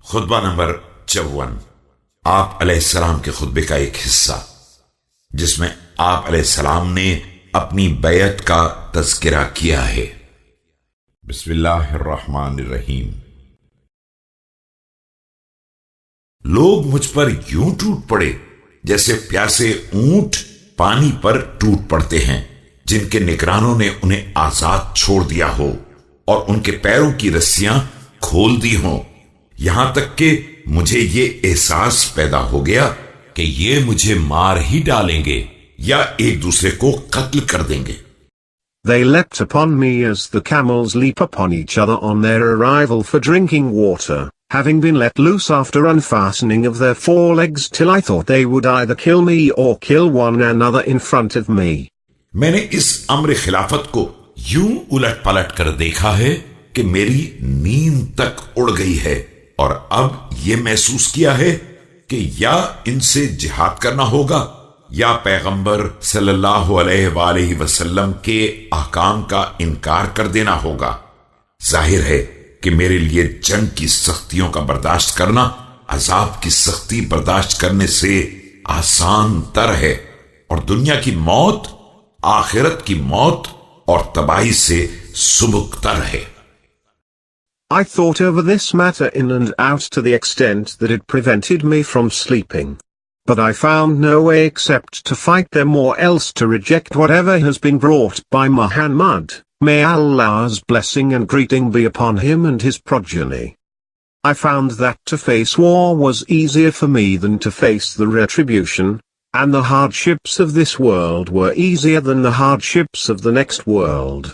खुतबा number 54। आप अलैहिस्सलाम के खुतबे का एक हिस्सा, जिसमें आप अलैहिस्सलाम ने अपनी बैयत का तज़किरा किया है। बिस्मिल्लाहिर्रहमानिर्रहीम। लोग मुझ पर यूं टूट पड़े जैसे प्यासे ऊंट पानी पर टूट पड़ते हैं, जिनके निगरानों ने उन्हें आजाद छोड़ दिया हो और उनके पैरों की रस्सियां खोल दी हों, यहां तक कि मुझे ये एहसास पैदा हो गया कि ये मुझे मार ही डालेंगे या एक दूसरे को कत्ल कर देंगे। They leapt upon me as the camels leap upon each other on their arrival for drinking water, having been let loose after unfastening of their forelegs till I thought they would either kill me or kill one another in front of me. मैंने इस अम्र खिलाफत को यूं उलट पलट कर देखा है कि मेरी नींद तक उड़ गई है, और अब यह महसूस किया है कि या इनसे जिहाद करना होगा या पैगंबर सल्लल्लाहु अलैहि वसल्लम के अहकाम का इनकार कर देना होगा। जाहिर है कि मेरे लिए जंग की सख्तियों का बर्दाश्त करना अजाब की सख्ती बर्दाश्त करने से आसान तर है, और दुनिया की मौत आखिरत की मौत और तबाही से सुबुकतर है। I thought over this matter in and out to the extent that it prevented me from sleeping. But I found no way except to fight them or else to reject whatever has been brought by Muhammad, may Allah's blessing and greeting be upon him and his progeny. I found that to face war was easier for me than to face the retribution, and the hardships of this world were easier than the hardships of the next world.